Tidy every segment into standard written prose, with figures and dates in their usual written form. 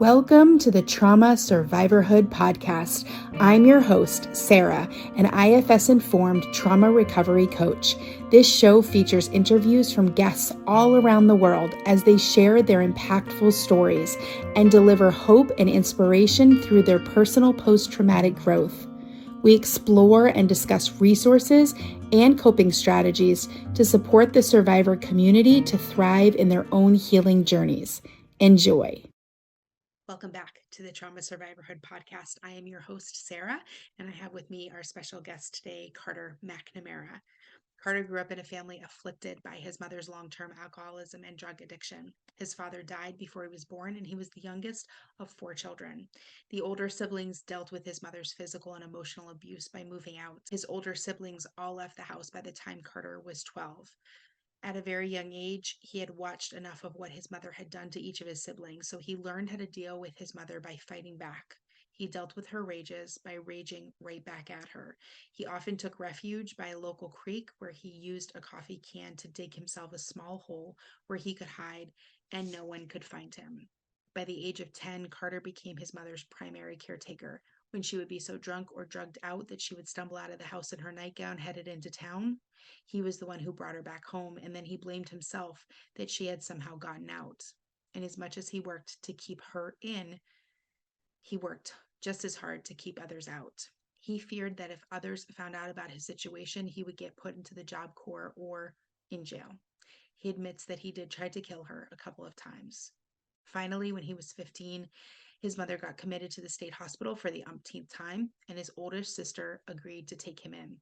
Welcome to the Trauma Survivorhood podcast. I'm your host, Sarah, an IFS-informed trauma recovery coach. This show features interviews from guests all around the world as they share their impactful stories and deliver hope and inspiration through their personal post-traumatic growth. We explore and discuss resources and coping strategies to support the survivor community to thrive in their own healing journeys. Enjoy. Welcome back to the Trauma Survivorhood podcast. I am your host, Sarah, and I have with me our special guest today, Carter McNamara. Carter grew up in a family afflicted by his mother's long-term alcoholism and drug addiction. His father died before he was born, and he was the youngest of 4 children. The older siblings dealt with his mother's physical and emotional abuse by moving out. His older siblings all left the house by the time Carter was 12. At a very young age, he had watched enough of what his mother had done to each of his siblings, so he learned how to deal with his mother by fighting back. He dealt with her rages by raging right back at her. He often took refuge by a local creek where he used a coffee can to dig himself a small hole where he could hide and no one could find him. By the age of 10, Carter became his mother's primary caretaker. When she would be so drunk or drugged out that she would stumble out of the house in her nightgown headed into town, he was the one who brought her back home, and then he blamed himself that she had somehow gotten out. And as much as he worked to keep her in, he worked just as hard to keep others out. He feared that if others found out about his situation, he would get put into the Job Corps or in jail. He admits that he did try to kill her a couple of times. Finally, when he was 15, his mother got committed to the state hospital for the umpteenth time, and his oldest sister agreed to take him in.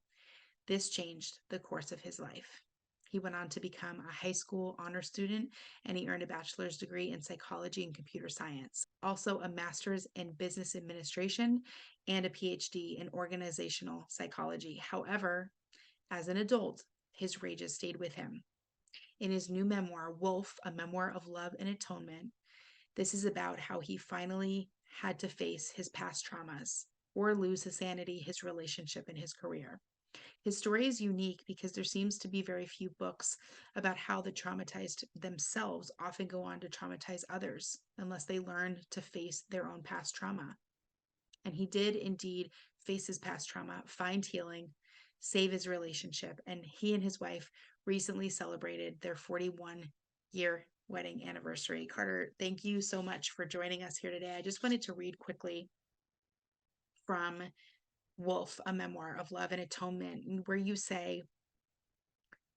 This changed the course of his life. He went on to become a high school honor student, and he earned a bachelor's degree in psychology and computer science, also a master's in business administration and a PhD in organizational psychology. However, as an adult, his rages stayed with him. In his new memoir, Wolf, A Memoir of Love and Atonement, this is about how he finally had to face his past traumas or lose his sanity, his relationship, and his career. His story is unique because there seems to be very few books about how the traumatized themselves often go on to traumatize others unless they learn to face their own past trauma. And he did indeed face his past trauma, find healing, save his relationship, and he and his wife recently celebrated their 41-year wedding anniversary. Carter, thank you so much for joining us here today. I just wanted to read quickly from Wolf, A Memoir of Love and Atonement, where you say,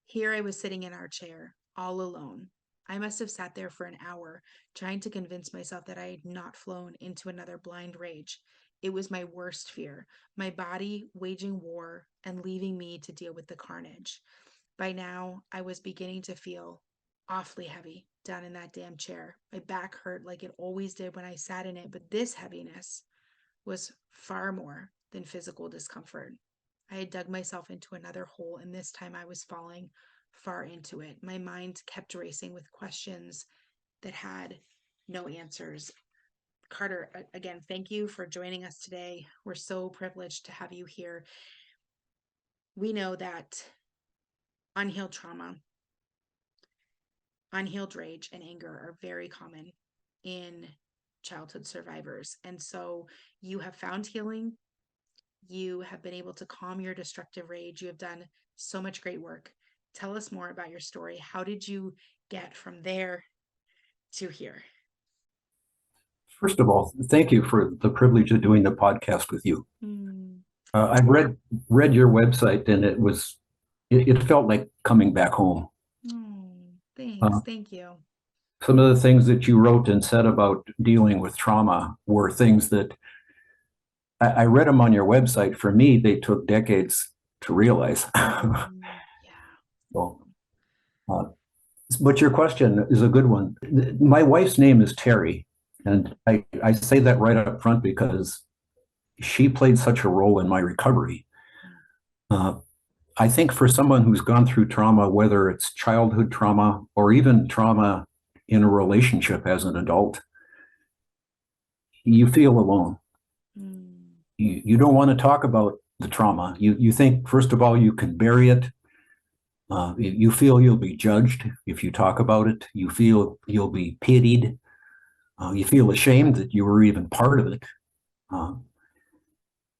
"Here I was sitting in our chair, all alone. I must have sat there for an hour, trying to convince myself that I had not flown into another blind rage. It was my worst fear, my body waging war and leaving me to deal with the carnage. By now, I was beginning to feel awfully heavy down in that damn chair. My back hurt like it always did when I sat in it, but this heaviness was far more than physical discomfort. I had dug myself into another hole, and this time I was falling far into it. My mind kept racing with questions that had no answers." Carter, again, thank you for joining us today. We're so privileged to have you here. We know that unhealed trauma, unhealed rage, and anger are very common in childhood survivors. And so you have found healing. You have been able to calm your destructive rage. You have done so much great work. Tell us more about your story. How did you get from there to here? First of all, thank you for the privilege of doing the podcast with you. I've read your website, and it felt like coming back home. Thanks. Thank you. Some of the things that you wrote and said about dealing with trauma were things that I read them on your website. For me, they took decades to realize. Yeah. So, but your question is a good one. My wife's name is Terry, and I say that right up front because she played such a role in my recovery. I think for someone who's gone through trauma, whether it's childhood trauma or even trauma in a relationship as an adult, you feel alone. You don't want to talk about the trauma. You think, first of all, you can bury it. You feel you'll be judged if you talk about it. You feel you'll be pitied. You feel ashamed that you were even part of it. Uh,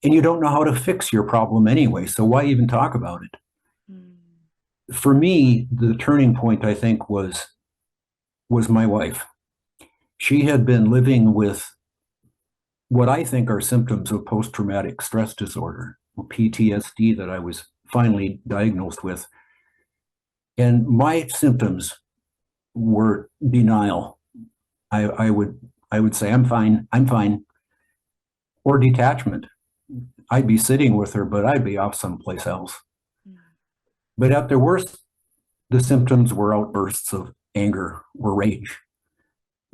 and you don't know how to fix your problem anyway, so why even talk about it? For me, the turning point, I think, was my wife. She had been living with what I think are symptoms of post-traumatic stress disorder, PTSD, that I was finally diagnosed with. And my symptoms were denial. I would say, I'm fine, or detachment. I'd be sitting with her, but I'd be off someplace else. But at their worst, the symptoms were outbursts of anger or rage.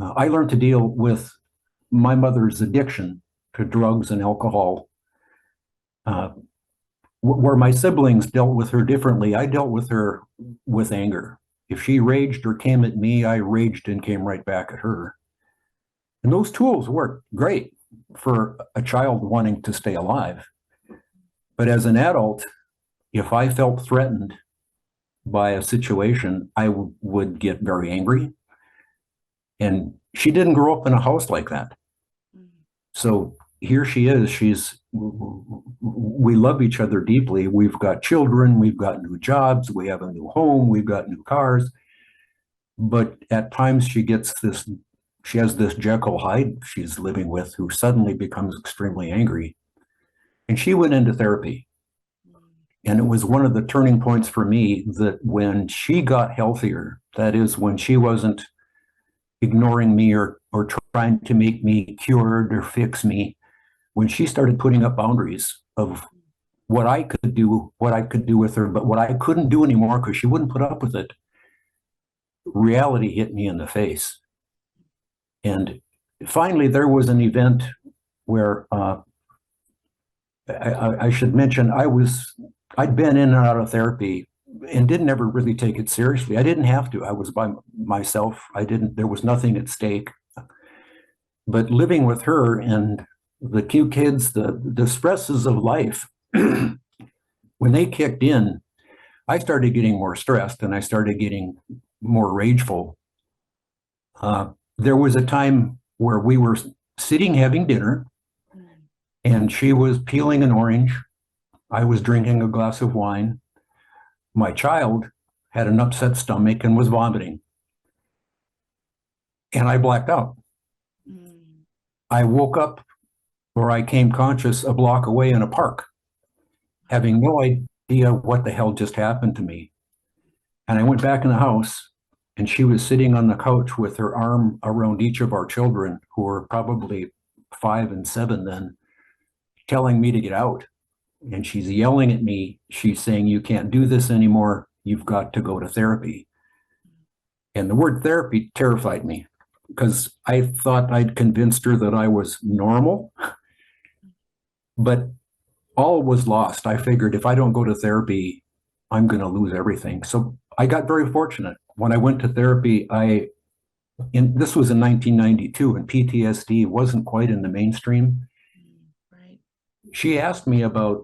I learned to deal with my mother's addiction to drugs and alcohol. Where my siblings dealt with her differently, I dealt with her with anger. If she raged or came at me, I raged and came right back at her. And those tools worked great for a child wanting to stay alive. But as an adult, if I felt threatened by a situation, I would get very angry. And she didn't grow up in a house like that. So here she is. We love each other deeply. We've got children, we've got new jobs, we have a new home, we've got new cars. But at times she has this Jekyll Hyde she's living with, who suddenly becomes extremely angry. And she went into therapy. And it was one of the turning points for me that when she got healthier, that is, when she wasn't ignoring me or trying to make me cured or fix me, when she started putting up boundaries of what I could do with her, but what I couldn't do anymore because she wouldn't put up with it, reality hit me in the face. And finally, there was an event where I should mention I'd been in and out of therapy and didn't ever really take it seriously. I didn't have to. I was by myself. There was nothing at stake. But living with her and the cute kids, the stresses of life, when they kicked in, I started getting more stressed and I started getting more rageful. There was a time where we were sitting having dinner and she was peeling an orange. I was drinking a glass of wine. My child had an upset stomach and was vomiting. And I blacked out. I woke up, or I came conscious, a block away in a park, having no idea what the hell just happened to me. And I went back in the house, and she was sitting on the couch with her arm around each of our children, who were probably 5 and 7 then, telling me to get out. And she's yelling at me. She's saying, "You can't do this anymore. You've got to go to therapy." And the word therapy terrified me because I thought I'd convinced her that I was normal, but all was lost. I figured if I don't go to therapy, I'm going to lose everything. So I got very fortunate. When I went to therapy, this was in 1992, and PTSD wasn't quite in the mainstream. Right. She asked me about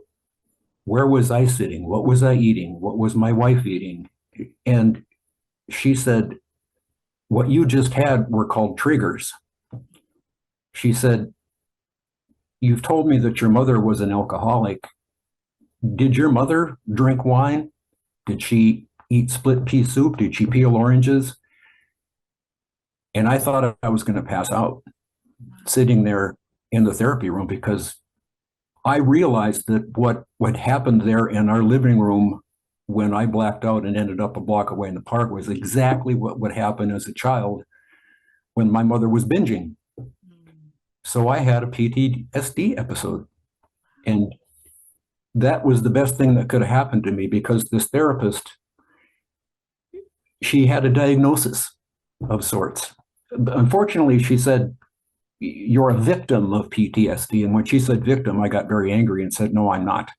where was I sitting? What was I eating? What was my wife eating? And she said, what you just had were called triggers. She said, you've told me that your mother was an alcoholic. Did your mother drink wine? Did she eat split pea soup? Did she peel oranges? And I thought I was going to pass out sitting there in the therapy room, because I realized that what happened there in our living room when I blacked out and ended up a block away in the park was exactly what would happen as a child when my mother was binging. So I had a PTSD episode. And that was the best thing that could have happened to me, because this therapist, she had a diagnosis of sorts. Unfortunately, she said, you're a victim of PTSD. And when she said victim, I got very angry and said, no, I'm not.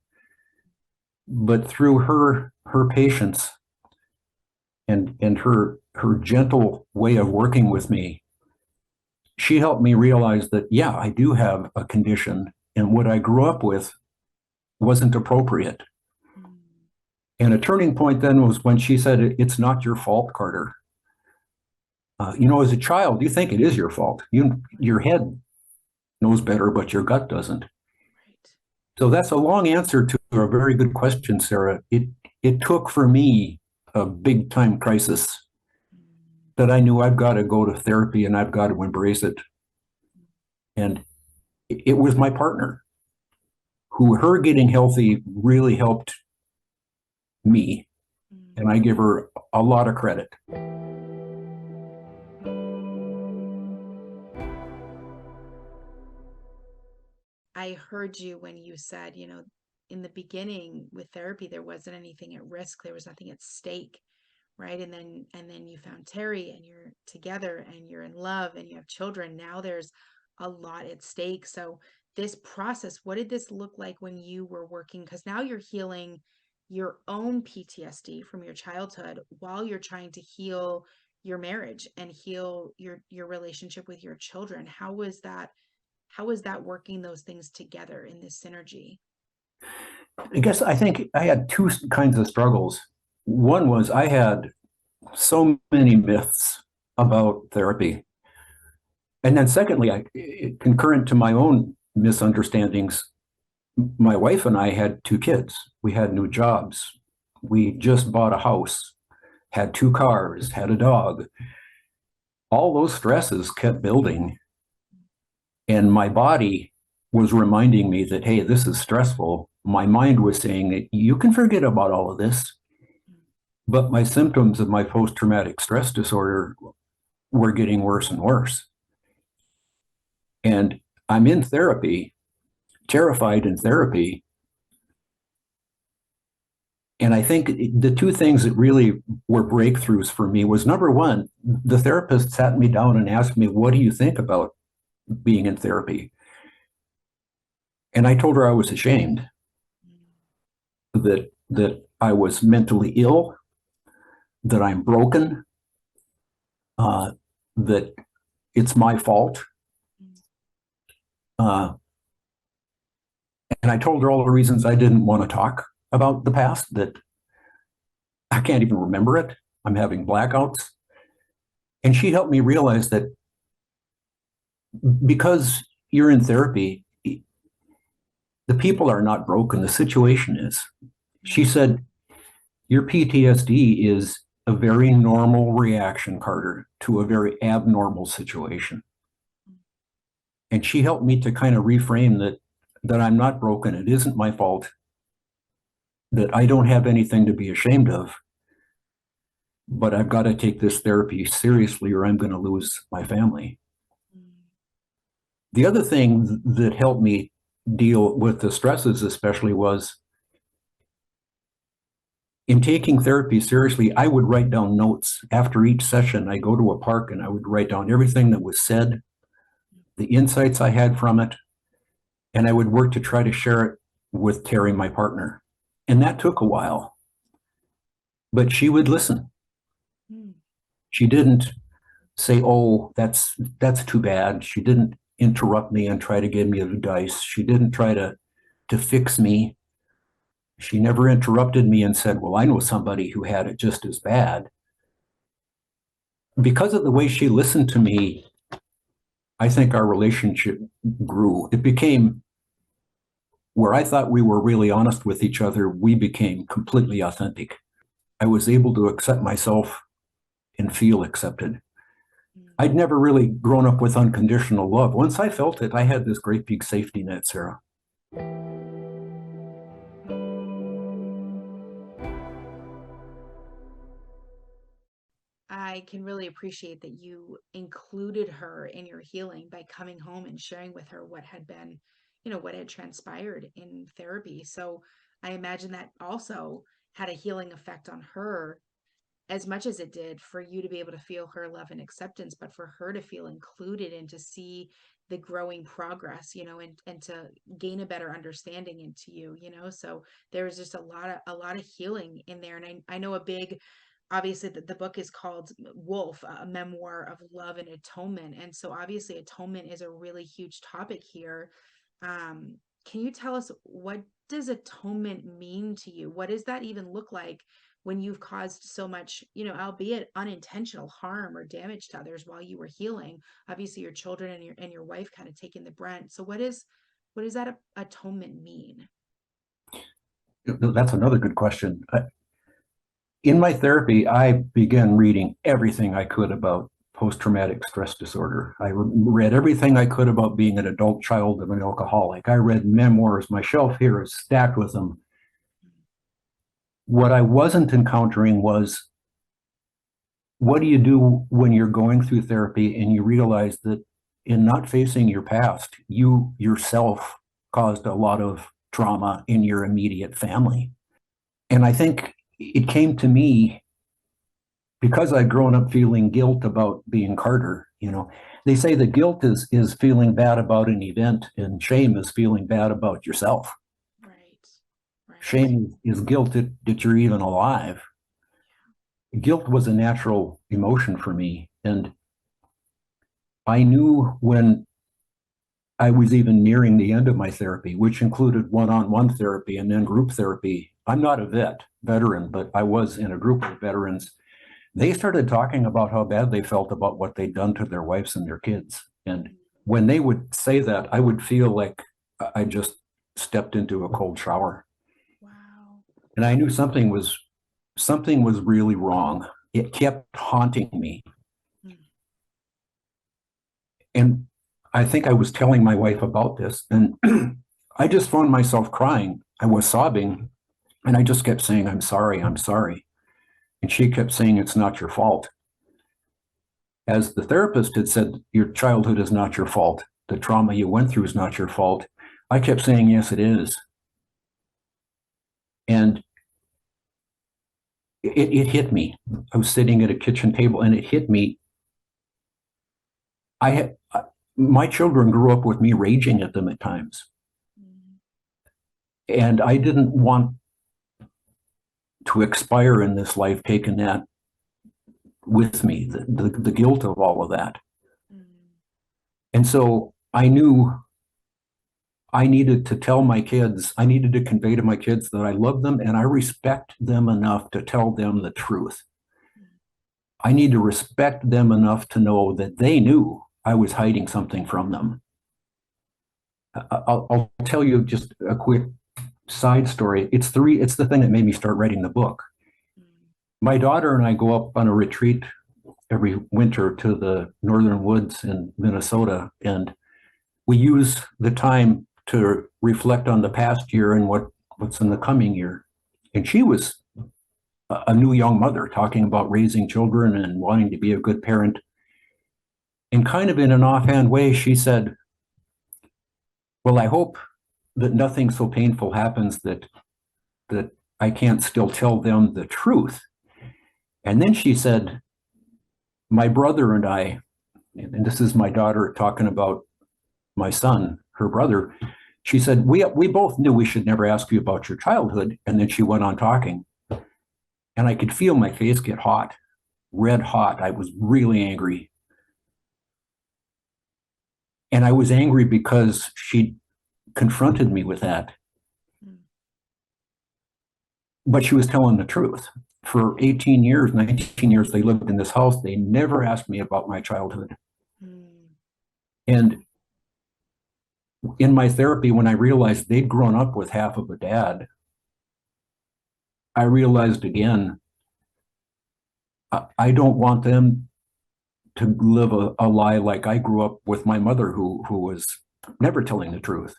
But through her patience and her gentle way of working with me, she helped me realize that, yeah, I do have a condition, and what I grew up with wasn't appropriate. And a turning point then was when she said, it's not your fault, Carter. As a child, you think it is your fault. Your head knows better, but your gut doesn't. Right. So that's a long answer to a very good question, Sarah. It took for me a big time crisis that I knew I've got to go to therapy and I've got to embrace it. And it was my partner who her getting healthy really helped me. And I give her a lot of credit. I heard you when you said, in the beginning with therapy, there wasn't anything at risk. There was nothing at stake. Right. And then you found Terry and you're together and you're in love and you have children. Now there's a lot at stake. So this process, what did this look like when you were working? Because now you're healing your own PTSD from your childhood while you're trying to heal your marriage and heal your relationship with your children. How was that working those things together in this synergy? I think I had two kinds of struggles. One was I had so many myths about therapy. And then secondly, concurrent to my own misunderstandings, my wife and I had two kids. We had new jobs. We just bought a house, had two cars, had a dog. All those stresses kept building. And my body was reminding me that, hey, this is stressful. My mind was saying that you can forget about all of this. But my symptoms of my post traumatic stress disorder were getting worse and worse. And I'm in therapy, terrified in therapy. And I think the two things that really were breakthroughs for me was number one, the therapist sat me down and asked me, what do you think about being in therapy? And I told her I was ashamed that I was mentally ill, that I'm broken, that it's my fault. And I told her all the reasons I didn't want to talk about the past, that I can't even remember it. I'm having blackouts. And she helped me realize that because you're in therapy, the people are not broken, the situation is. She said, your PTSD is a very normal reaction, Carter, to a very abnormal situation. And she helped me to kind of reframe that I'm not broken. It isn't my fault, that I don't have anything to be ashamed of, but I've got to take this therapy seriously or I'm going to lose my family. The other thing that helped me deal with the stresses, especially, was in taking therapy seriously, I would write down notes after each session. I go to a park and I would write down everything that was said, the insights I had from it, and I would work to try to share it with Terry, my partner. And that took a while, but she would listen. She didn't say, oh, that's too bad. She didn't interrupt me and try to give me advice. She didn't try to fix me. She never interrupted me and said, well, I know somebody who had it just as bad. Because of the way she listened to me, I think our relationship grew. It became where I thought we were really honest with each other. We became completely authentic. I was able to accept myself and feel accepted. I'd never really grown up with unconditional love. Once I felt it, I had this great big safety net, Sarah. I can really appreciate that you included her in your healing by coming home and sharing with her what had been, what had transpired in therapy. So I imagine that also had a healing effect on her as much as it did for you to be able to feel her love and acceptance, but for her to feel included and to see the growing progress, and to gain a better understanding into you. So there was just a lot of healing in there. And I know obviously the book is called Wolf, a memoir of love and atonement. And so obviously atonement is a really huge topic here. Can you tell us, what does atonement mean to you? What does that even look like when you've caused so much, albeit unintentional harm or damage to others while you were healing. Obviously your children and your wife kind of taking the brunt. So what does that atonement mean? That's another good question. In my therapy, I began reading everything I could about post-traumatic stress disorder. I read everything I could about being an adult child of an alcoholic. I read memoirs. My shelf here is stacked with them. What I wasn't encountering was, what do you do when you're going through therapy and you realize that in not facing your past, you yourself caused a lot of trauma in your immediate family? And I think it came to me because I'd grown up feeling guilt about being Carter. They say that guilt is feeling bad about an event, and shame is feeling bad about yourself. Right. Shame is guilt that you're even alive. Guilt was a natural emotion for me, and I knew when I was even nearing the end of my therapy, which included one-on-one therapy and then group therapy. I'm not a veteran, but I was in a group of veterans. They started talking about how bad they felt about what they'd done to their wives and their kids. And when they would say that, I would feel like I just stepped into a cold shower. Wow. And I knew something was really wrong. It kept haunting me. And I think I was telling my wife about this, and I just found myself crying. I was sobbing, and I just kept saying, I'm sorry, I'm sorry. And she kept saying, it's not your fault. As the therapist had said, your childhood is not your fault. The trauma you went through is not your fault. I kept saying, yes, it is. And it hit me. I was sitting at a kitchen table, and it hit me. My children grew up with me raging at them at times. And I didn't want to expire in this life taking that with me, the guilt of all of that. And so I knew I needed to tell my kids, I needed to convey to my kids that I love them and I respect them enough to tell them the truth. I need to respect them enough to know that they knew I was hiding something from them. I'll tell you just a quick side story. It's the thing that made me start writing the book. My daughter and I go up on a retreat every winter to the northern woods in Minnesota, and we use the time to reflect on the past year and what's in the coming year. And she was a new young mother talking about raising children and wanting to be a good parent. And kind of in an offhand way, she said, well, I hope that nothing so painful happens that I can't still tell them the truth. And then she said, my brother and I, and this is my daughter talking about my son, her brother, she said, we both knew we should never ask you about your childhood. And then she went on talking. And I could feel my face get hot, red hot. I was really angry. And I was angry because she confronted me with that. But she was telling the truth. For 18 years, 19 years, they lived in this house. They never asked me about my childhood. And in my therapy, when I realized they'd grown up with half of a dad, I realized again, I don't want them to live a lie like I grew up with my mother, who was never telling the truth.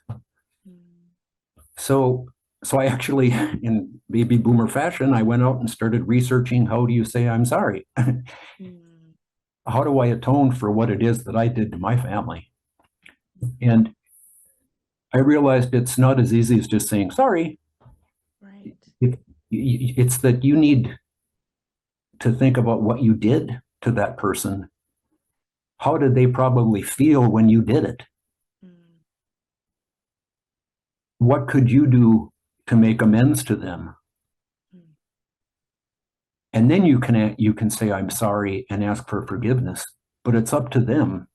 So I actually, in baby boomer fashion, I went out and started researching, how do you say I'm sorry? How do I atone for what it is that I did to my family? And I realized it's not as easy as just saying sorry. Right. It's that you need to think about what you did to that person. How did they probably feel when you did it? What could you do to make amends to them? And then you can say, I'm sorry, and ask for forgiveness, but it's up to them.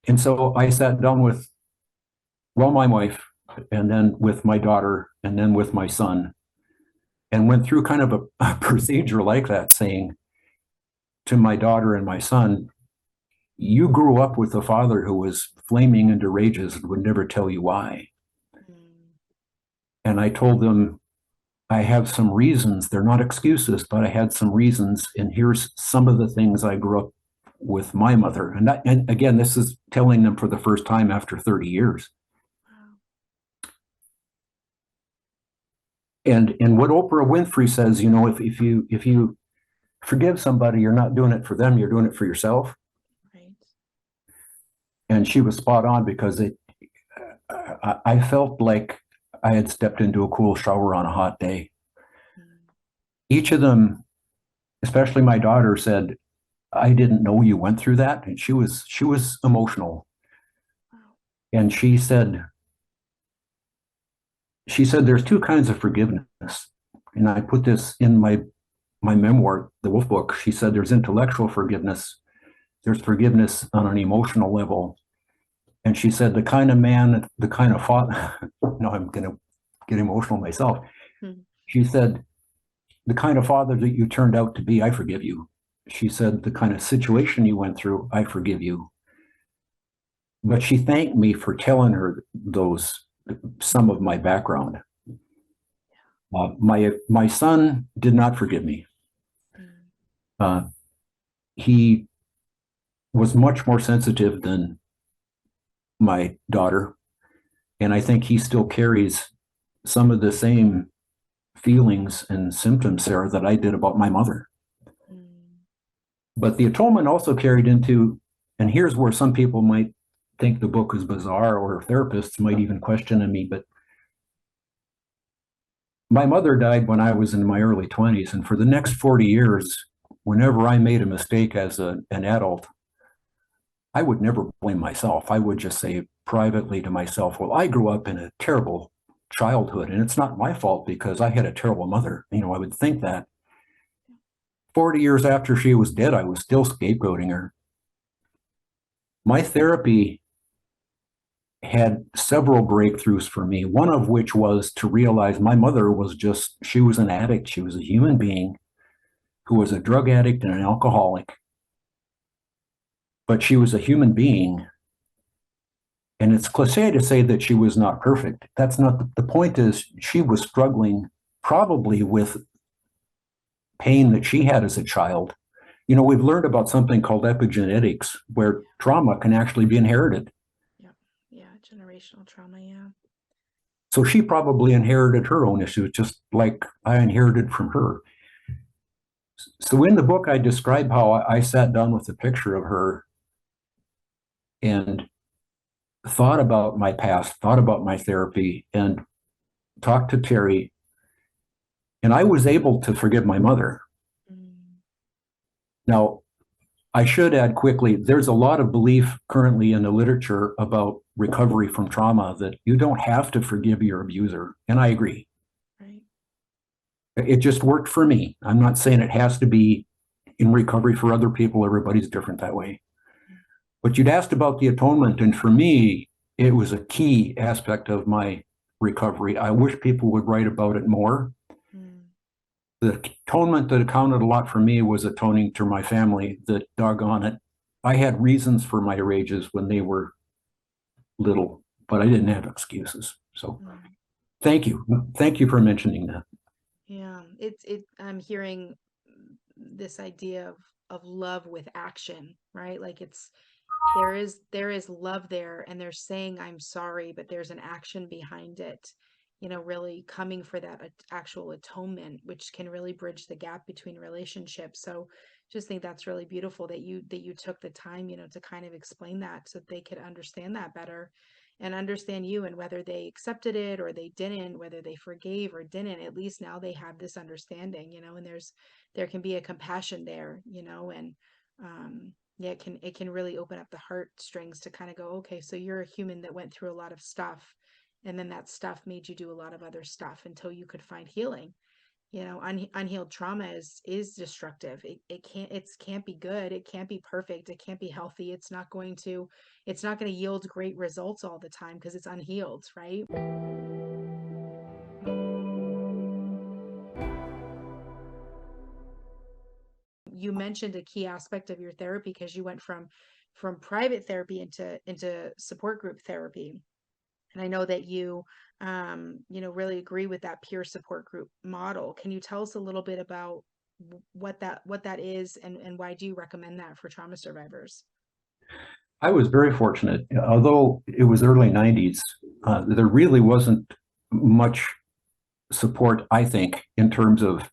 And so I sat down with, my wife, and then with my daughter, and then with my son, and went through kind of a procedure like that, saying to my daughter and my son, you grew up with a father who was flaming into rages and would never tell you why. And I told them, I have some reasons. They're not excuses, but I had some reasons. And here's some of the things I grew up with my mother. And again, this is telling them for the first time after 30 years. And what Oprah Winfrey says, if you forgive somebody, you're not doing it for them, you're doing it for yourself. Right. And she was spot on, because I felt like I had stepped into a cool shower on a hot day. Each of them, especially my daughter, said, I didn't know you went through that. And she was emotional. And she said, there's two kinds of forgiveness. And I put this in my memoir, The Wolf Book. She said, there's intellectual forgiveness, there's forgiveness on an emotional level. And she said, the kind of man, the kind of father, no, I'm going to get emotional myself. She said, the kind of father that you turned out to be, I forgive you. She said, the kind of situation you went through, I forgive you. But she thanked me for telling her some of my background. My son did not forgive me. He was much more sensitive than my daughter, and I think he still carries some of the same feelings and symptoms, Sarah, that I did about my mother. But the atonement also carried into, and here's where some people might think the book is bizarre, or therapists might even question me, but my mother died when I was in my early 20s, and for the next 40 years, whenever I made a mistake as an adult, I would never blame myself. I would just say privately to myself, well, I grew up in a terrible childhood, and it's not my fault because I had a terrible mother. I would think that. 40 years after she was dead, I was still scapegoating her. My therapy had several breakthroughs for me, one of which was to realize my mother she was an addict. She was a human being who was a drug addict and an alcoholic, but she was a human being. And it's cliche to say that she was not perfect. That's not the point. Is she was struggling probably with pain that she had as a child. We've learned about something called epigenetics, where trauma can actually be inherited. Yeah, generational trauma, yeah. So she probably inherited her own issues, just like I inherited from her. So in the book, I describe how I sat down with a picture of her and thought about my past, thought about my therapy, and talked to Terry. And I was able to forgive my mother. Now, I should add quickly, there's a lot of belief currently in the literature about recovery from trauma that you don't have to forgive your abuser. And I agree. Right. It just worked for me. I'm not saying it has to be in recovery for other people. Everybody's different that way. But you'd asked about the atonement. And for me, it was a key aspect of my recovery. I wish people would write about it more. The atonement that accounted a lot for me was atoning to my family. That, doggone it, I had reasons for my rages when they were little, but I didn't have excuses. So thank you. Thank you for mentioning that. Yeah, I'm hearing this idea of love with action, right? Like there is love there, and they're saying I'm sorry, but there's an action behind it, really coming for that actual atonement, which can really bridge the gap between relationships. So just think that's really beautiful that you took the time, to kind of explain that so that they could understand that better and understand you, and whether they accepted it or they didn't, whether they forgave or didn't, at least now they have this understanding, and there can be a compassion there, and yeah, it can really open up the heartstrings to kind of go, okay, so you're a human that went through a lot of stuff, and then that stuff made you do a lot of other stuff until you could find healing. Unhealed trauma is destructive. It can't be good. It can't be perfect. It can't be healthy. It's not going to yield great results all the time because it's unhealed, right? You mentioned a key aspect of your therapy because you went from private therapy into support group therapy. And I know that really agree with that peer support group model. Can you tell us a little bit about what that is, and why do you recommend that for trauma survivors? I was very fortunate. Although it was early 90s, there really wasn't much support, I think, in terms of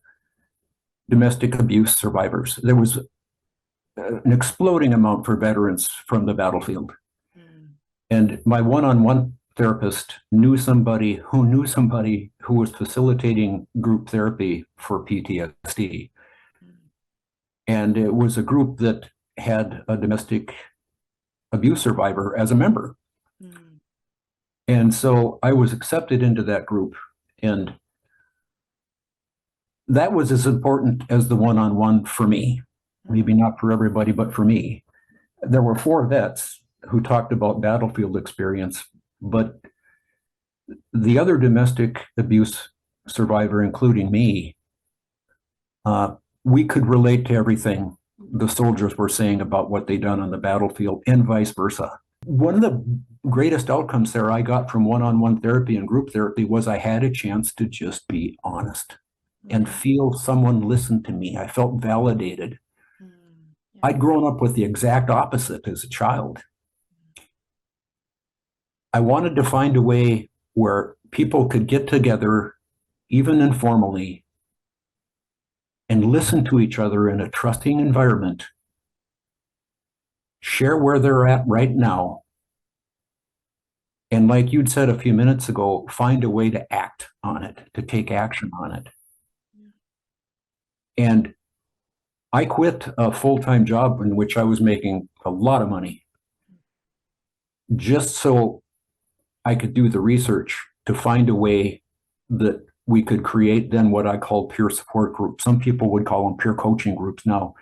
domestic abuse survivors. There was an exploding amount for veterans from the battlefield. Mm, And my one-on-one therapist knew somebody who was facilitating group therapy for PTSD. mm, And it was a group that had a domestic abuse survivor as a member. mm, And so I was accepted into that group. And that was as important as the one-on-one for me. mm, Maybe not for everybody, but for me. There were 4 vets who talked about battlefield experience, but the other domestic abuse survivor, including me, we could relate to everything the soldiers were saying about what they'd done on the battlefield and vice versa. One of the greatest outcomes there I got from one-on-one therapy and group therapy was I had a chance to just be honest and mm, feel someone listen to me. I felt validated. yeah. I'd grown up with the exact opposite as a child. I wanted to find a way where people could get together, even informally, and listen to each other in a trusting environment, share where they're at right now, and like you'd said a few minutes ago, find a way to act on it, to take action on it. And I quit a full-time job in which I was making a lot of money just so I could do the research to find a way that we could create then what I call peer support groups. Some people would call them peer coaching groups now.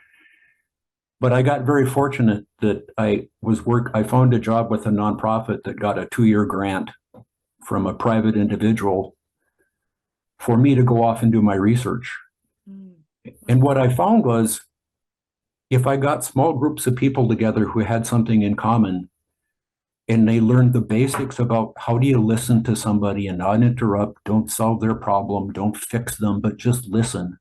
But I got very fortunate that I found a job with a nonprofit that got a 2-year grant from a private individual for me to go off and do my research. Mm, And what I found was if I got small groups of people together who had something in common and they learned the basics about how do you listen to somebody and not interrupt, don't solve their problem, don't fix them, but just listen.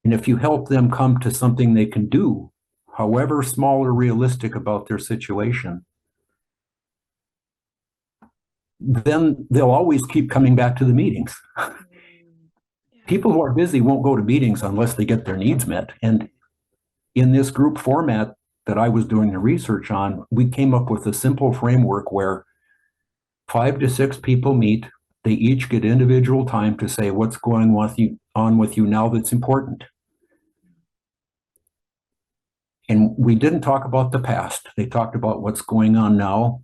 And if you help them come to something they can do, however small or realistic about their situation, then they'll always keep coming back to the meetings. yeah. People who are busy won't go to meetings unless they get their needs met. And in this group format that I was doing the research on, we came up with a simple framework where 5 to 6 people meet. They each get individual time to say what's going on with you now that's important. And we didn't talk about the past. They talked about what's going on now.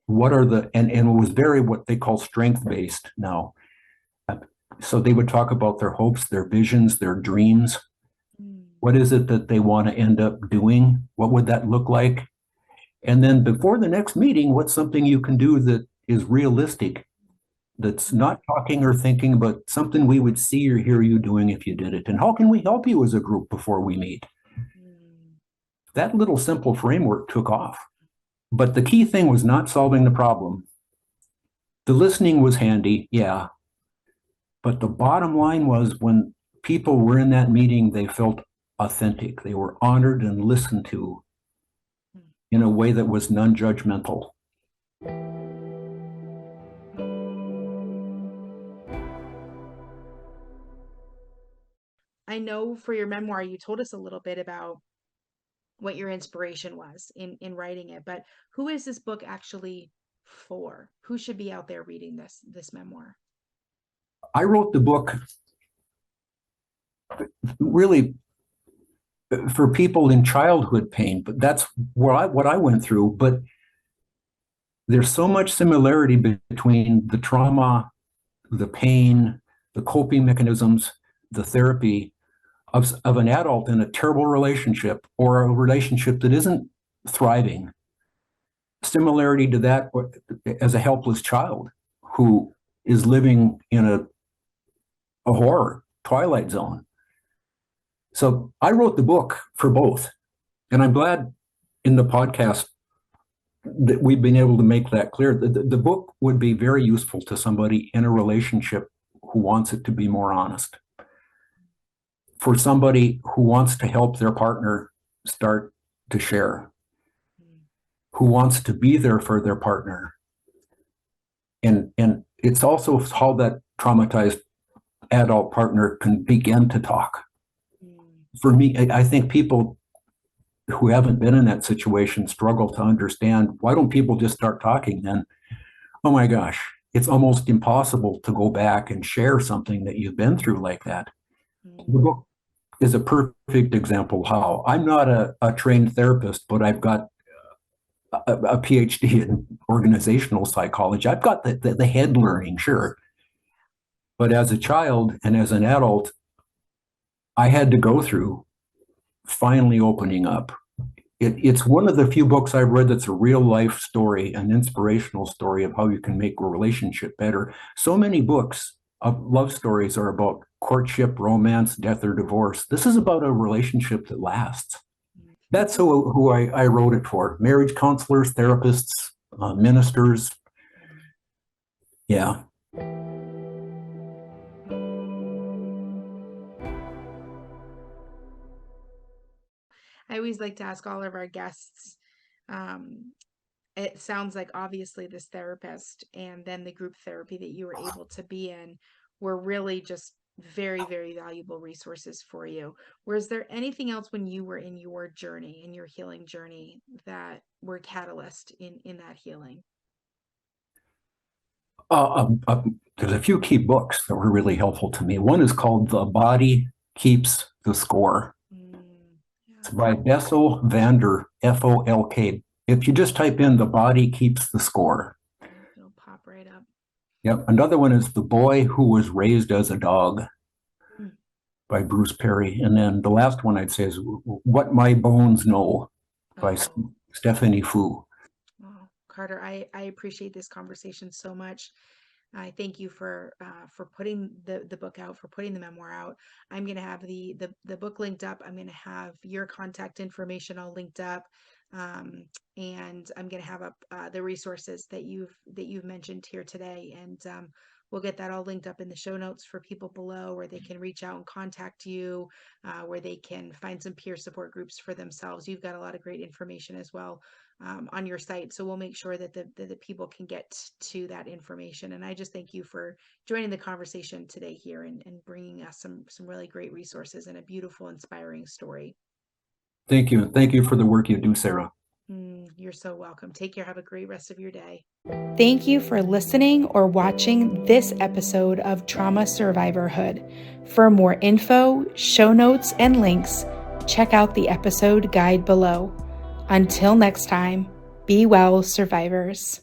And it was very what they call strength-based now. So they would talk about their hopes, their visions, their dreams. Mm, What is it that they want to end up doing? What would that look like? And then before the next meeting, what's something you can do that is realistic, that's not talking or thinking, but something we would see or hear you doing if you did it? And how can we help you as a group before we meet? mm, That little simple framework took off. But the key thing was not solving the problem. The listening was handy, yeah. But the bottom line was when people were in that meeting, they felt authentic. They were honored and listened to mm. in a way that was non-judgmental. I know for your memoir, you told us a little bit about what your inspiration was in writing it, but who is this book actually for? Who should be out there reading this memoir? I wrote the book really for people in childhood pain, but that's what I went through. But there's so much similarity between the trauma, the pain, the coping mechanisms. the therapy of an adult in a terrible relationship or a relationship that isn't thriving. Similarity to that as a helpless child who is living in a horror twilight zone. So I wrote the book for both. And I'm glad in the podcast that we've been able to make that clear. The book would be very useful to somebody in a relationship who wants it to be more honest. For somebody who wants to help their partner start to share, who wants to be there for their partner. And it's also how that traumatized adult partner can begin to talk. For me, I think people who haven't been in that situation struggle to understand, why don't people just start talking then? Oh my gosh, it's almost impossible to go back and share something that you've been through like that. The book is a perfect example of how. I'm not a trained therapist, but I've got a PhD in organizational psychology. I've got the head learning, sure. But as a child and as an adult, I had to go through finally opening up. It's one of the few books I've read that's a real life story, an inspirational story of how you can make a relationship better. So many books of love stories are about courtship, romance, death, or divorce. This is about a relationship that lasts. That's who I wrote it for. Marriage counselors, therapists, ministers. Yeah. I always like to ask all of our guests, it sounds like obviously this therapist and then the group therapy that you were able to be in were really just very, very valuable resources for you. Was there anything else when you were in your journey, in your healing journey, that were catalyst in that healing? There's a few key books that were really helpful to me. One is called The Body Keeps the Score. It's by Bessel van der Folk. If you just type in The Body Keeps the Score. It'll pop right up. Yep. Another one is The Boy Who Was Raised as a Dog by Bruce Perry. And then the last one I'd say is What My Bones Know by Stephanie Fu. Carter, I appreciate this conversation so much. I thank you for putting the book out, for putting the memoir out. I'm going to have the book linked up. I'm going to have your contact information all linked up. And I'm going to have up the resources that you've mentioned here today. And we'll get that all linked up in the show notes for people below, where they can reach out and contact you, where they can find some peer support groups for themselves. You've got a lot of great information as well on your site. So we'll make sure that the people can get to that information. And I just thank you for joining the conversation today here and bringing us some really great resources and a beautiful, inspiring story. Thank you. Thank you for the work you do, Sarah. You're so welcome. Take care. Have a great rest of your day. Thank you for listening or watching this episode of Trauma Survivorhood. For more info, show notes, and links, check out the episode guide below. Until next time, be well, survivors.